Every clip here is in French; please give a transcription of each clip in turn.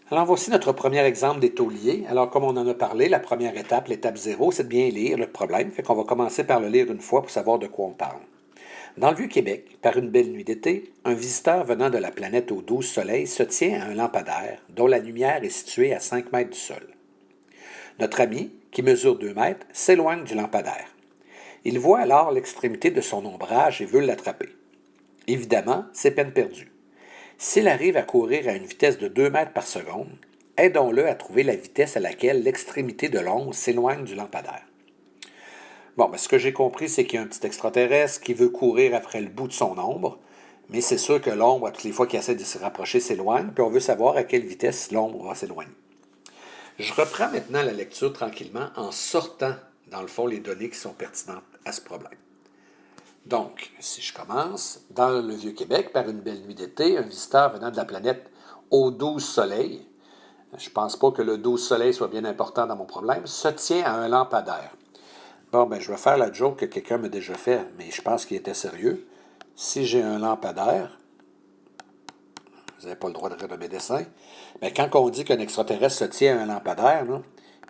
Alors, voici notre premier exemple des taux liés. Alors, comme on en a parlé, la première étape, l'étape 0, c'est de bien lire le problème. Fait qu'on va commencer par le lire une fois pour savoir de quoi on parle. Dans le Vieux-Québec, par une belle nuit d'été, un visiteur venant de la planète aux 12 soleils se tient à un lampadaire dont la lumière est située à 5 mètres du sol. Notre ami, qui mesure 2 mètres, s'éloigne du lampadaire. Il voit alors l'extrémité de son ombrage et veut l'attraper. Évidemment, c'est peine perdue. S'il arrive à courir à une vitesse de 2 mètres par seconde, aidons-le à trouver la vitesse à laquelle l'extrémité de l'ombre s'éloigne du lampadaire. Bon, ce que j'ai compris, c'est qu'il y a un petit extraterrestre qui veut courir après le bout de son ombre, mais c'est sûr que l'ombre, à toutes les fois qu'il essaie de se rapprocher, s'éloigne, puis on veut savoir à quelle vitesse l'ombre va s'éloigner. Je reprends maintenant la lecture tranquillement en sortant, dans le fond, les données qui sont pertinentes à ce problème. Donc, si je commence, dans le Vieux-Québec, par une belle nuit d'été, un visiteur venant de la planète aux 12 soleils, je ne pense pas que le 12 soleils soit bien important dans mon problème, se tient à un lampadaire. Bon, je vais faire la joke que quelqu'un m'a déjà fait, mais je pense qu'il était sérieux. Si j'ai un lampadaire, vous n'avez pas le droit de rire de mes dessins, mais quand on dit qu'un extraterrestre se tient à un lampadaire, là,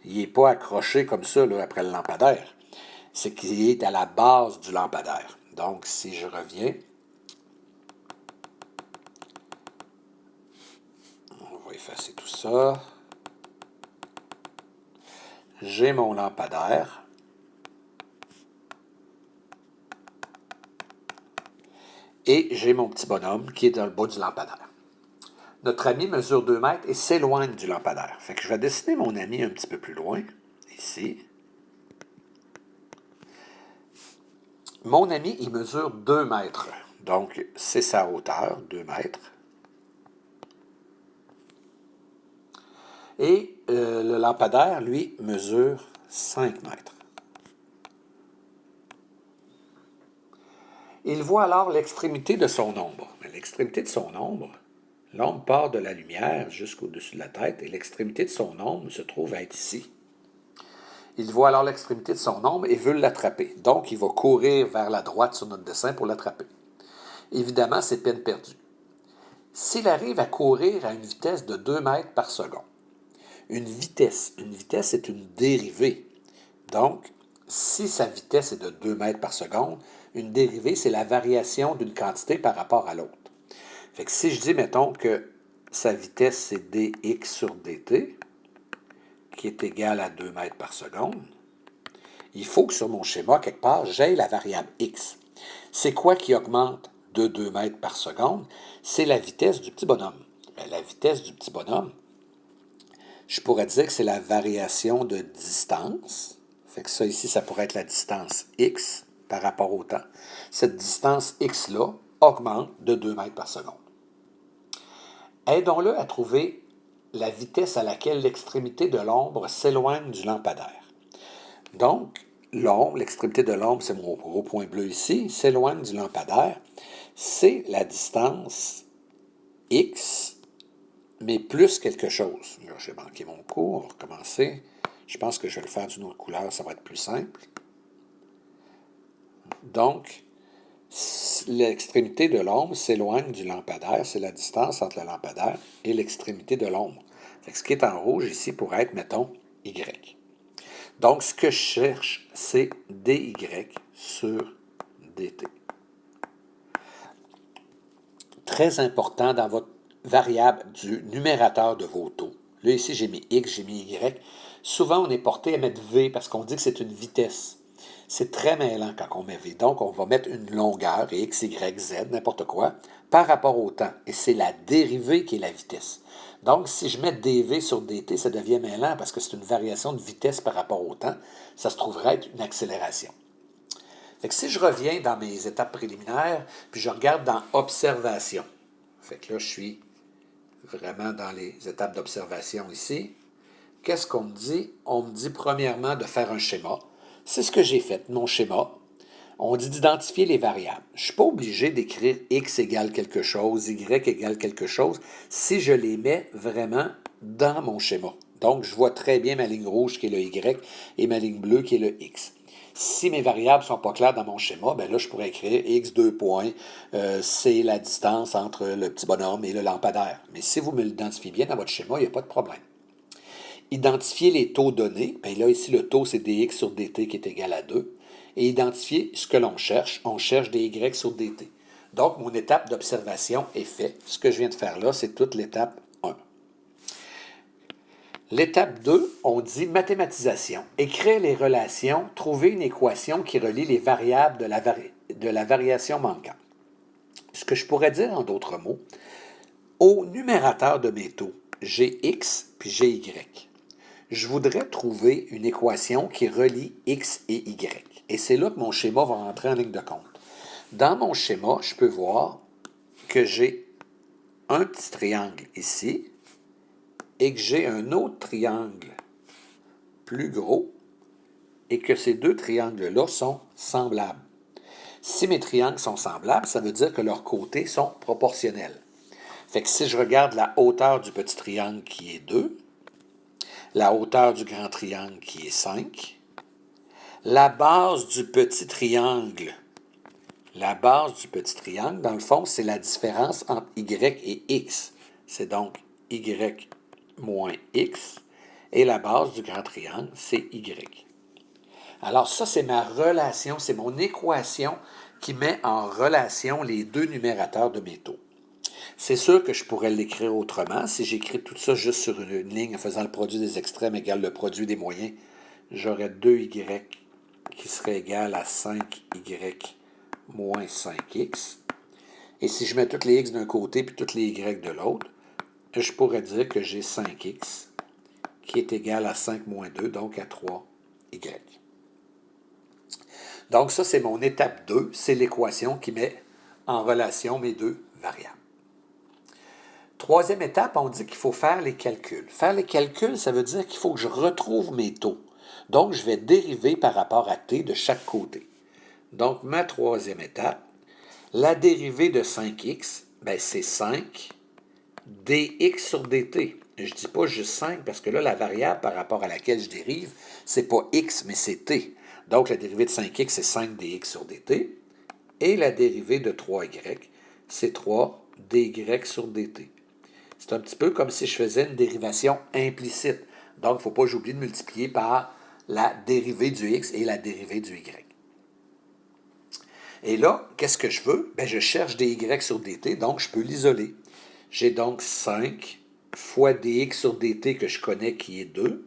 il n'est pas accroché comme ça là, après le lampadaire. C'est qu'il est à la base du lampadaire. Donc, si je reviens, on va effacer tout ça. J'ai mon lampadaire. Et j'ai mon petit bonhomme qui est dans le bas du lampadaire. Notre ami mesure 2 mètres et s'éloigne du lampadaire. Fait que je vais dessiner mon ami un petit peu plus loin, ici. Mon ami, il mesure 2 mètres. Donc, c'est sa hauteur, 2 mètres. Et le lampadaire, lui, mesure 5 mètres. Il voit alors l'extrémité de son ombre. Mais l'extrémité de son ombre, l'ombre part de la lumière jusqu'au-dessus de la tête et l'extrémité de son ombre se trouve à être ici. Il voit alors l'extrémité de son ombre et veut l'attraper. Donc, il va courir vers la droite sur notre dessin pour l'attraper. Évidemment, c'est peine perdue. S'il arrive à courir à une vitesse de 2 mètres par seconde, une vitesse, c'est une dérivée. Donc, si sa vitesse est de 2 mètres par seconde, une dérivée, c'est la variation d'une quantité par rapport à l'autre. Fait que si je dis, mettons, que sa vitesse, c'est dx sur dt, qui est égal à 2 mètres par seconde, il faut que sur mon schéma, quelque part, j'aie la variable x. C'est quoi qui augmente de 2 mètres par seconde? C'est la vitesse du petit bonhomme. Mais la vitesse du petit bonhomme, je pourrais dire que c'est la variation de distance. Fait que ça ici, ça pourrait être la distance x par rapport au temps. Cette distance x-là augmente de 2 mètres par seconde. Aidons-le à trouver la vitesse à laquelle l'extrémité de l'ombre s'éloigne du lampadaire. Donc, l'ombre, l'extrémité de l'ombre, c'est mon gros point bleu ici, s'éloigne du lampadaire. C'est la distance x, mais plus quelque chose. Là, j'ai manqué mon cours, on va recommencer. Je pense que je vais le faire d'une autre couleur, ça va être plus simple. Donc, l'extrémité de l'ombre s'éloigne du lampadaire, c'est la distance entre le lampadaire et l'extrémité de l'ombre. Ce qui est en rouge ici pourrait être, mettons, y. Donc, ce que je cherche, c'est dy sur dt. Très important dans votre variable du numérateur de vos taux. Là, ici, j'ai mis x, j'ai mis y. Souvent, on est porté à mettre v parce qu'on dit que c'est une vitesse. C'est très mêlant quand on met v. Donc, on va mettre une longueur, x, y, z, n'importe quoi, par rapport au temps. Et c'est la dérivée qui est la vitesse. Donc, si je mets dv sur dt, ça devient mêlant parce que c'est une variation de vitesse par rapport au temps. Ça se trouverait être une accélération. Fait que si je reviens dans mes étapes préliminaires, puis je regarde dans observation. Fait que là, je suis vraiment dans les étapes d'observation ici. Qu'est-ce qu'on me dit? On me dit premièrement de faire un schéma. C'est ce que j'ai fait, mon schéma. On dit d'identifier les variables. Je ne suis pas obligé d'écrire x égale quelque chose, y égale quelque chose, si je les mets vraiment dans mon schéma. Donc, je vois très bien ma ligne rouge qui est le y et ma ligne bleue qui est le x. Si mes variables ne sont pas claires dans mon schéma, ben là, je pourrais écrire x 2 points, c'est la distance entre le petit bonhomme et le lampadaire. Mais si vous me l'identifiez bien dans votre schéma, il n'y a pas de problème. Identifier les taux donnés, bien là, ici, le taux, c'est dx sur dt qui est égal à 2. Et identifier ce que l'on cherche, on cherche dy sur dt. Donc, mon étape d'observation est faite. Ce que je viens de faire là, c'est toute l'étape 1. L'étape 2, on dit mathématisation. Écrire les relations, trouver une équation qui relie les variables de la variation manquante. Ce que je pourrais dire en d'autres mots, au numérateur de mes taux, j'ai x puis j'ai y. Je voudrais trouver une équation qui relie x et y. Et c'est là que mon schéma va rentrer en ligne de compte. Dans mon schéma, je peux voir que j'ai un petit triangle ici et que j'ai un autre triangle plus gros et que ces deux triangles-là sont semblables. Si mes triangles sont semblables, ça veut dire que leurs côtés sont proportionnels. Fait que si je regarde la hauteur du petit triangle qui est 2, la hauteur du grand triangle qui est 5, la base du petit triangle, dans le fond, c'est la différence entre y et x. C'est donc y moins x, et la base du grand triangle, c'est y. Alors ça, c'est ma relation, c'est mon équation qui met en relation les deux numérateurs de mes taux. C'est sûr que je pourrais l'écrire autrement. Si j'écris tout ça juste sur une ligne en faisant le produit des extrêmes égale le produit des moyens, j'aurais 2y qui serait égal à 5y moins 5x. Et si je mets toutes les x d'un côté puis toutes les y de l'autre, je pourrais dire que j'ai 5x qui est égal à 5 moins 2, donc à 3y. Donc ça, c'est mon étape 2, c'est l'équation qui met en relation mes deux variables. Troisième étape, on dit qu'il faut faire les calculs. Faire les calculs, ça veut dire qu'il faut que je retrouve mes taux. Donc, je vais dériver par rapport à t de chaque côté. Donc, ma troisième étape, la dérivée de 5x, ben, c'est 5 dx sur dt. Je ne dis pas juste 5 parce que là, la variable par rapport à laquelle je dérive, ce n'est pas x, mais c'est t. Donc, la dérivée de 5x, c'est 5 dx sur dt. Et la dérivée de 3y, c'est 3 dy sur dt. C'est un petit peu comme si je faisais une dérivation implicite. Donc, il ne faut pas que j'oublie de multiplier par la dérivée du x et la dérivée du y. Et là, qu'est-ce que je veux? Bien, je cherche dy sur dt, donc je peux l'isoler. J'ai donc 5 fois dx sur dt que je connais qui est 2,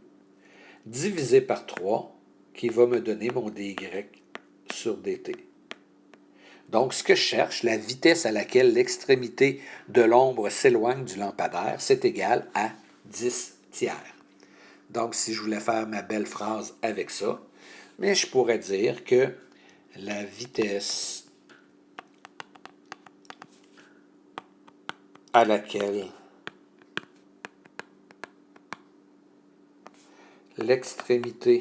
divisé par 3, qui va me donner mon dy sur dt. Donc, ce que je cherche, la vitesse à laquelle l'extrémité de l'ombre s'éloigne du lampadaire, c'est égal à 10 tiers. Donc, si je voulais faire ma belle phrase avec ça, mais je pourrais dire que la vitesse à laquelle l'extrémité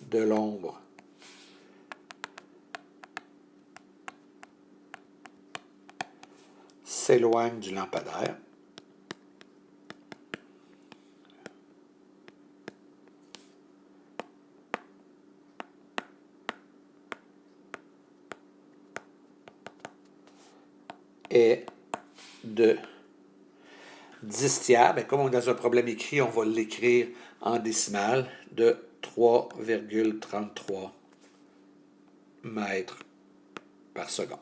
de l'ombre s'éloigne du lampadaire est de 10 tiers. Bien, comme on est dans un problème écrit, on va l'écrire en décimale de 3,33 mètres par seconde.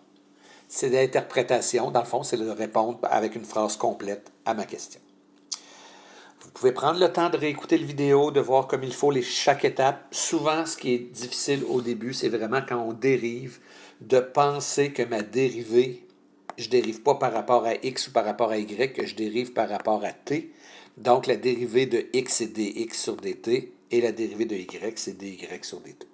C'est l'interprétation, dans le fond, c'est de répondre avec une phrase complète à ma question. Vous pouvez prendre le temps de réécouter la vidéo, de voir comme il faut chaque étape. Souvent, ce qui est difficile au début, c'est vraiment quand on dérive, de penser que ma dérivée, je ne dérive pas par rapport à x ou par rapport à y, que je dérive par rapport à t. Donc, la dérivée de x, c'est dx sur dt, et la dérivée de y, c'est dy sur dt.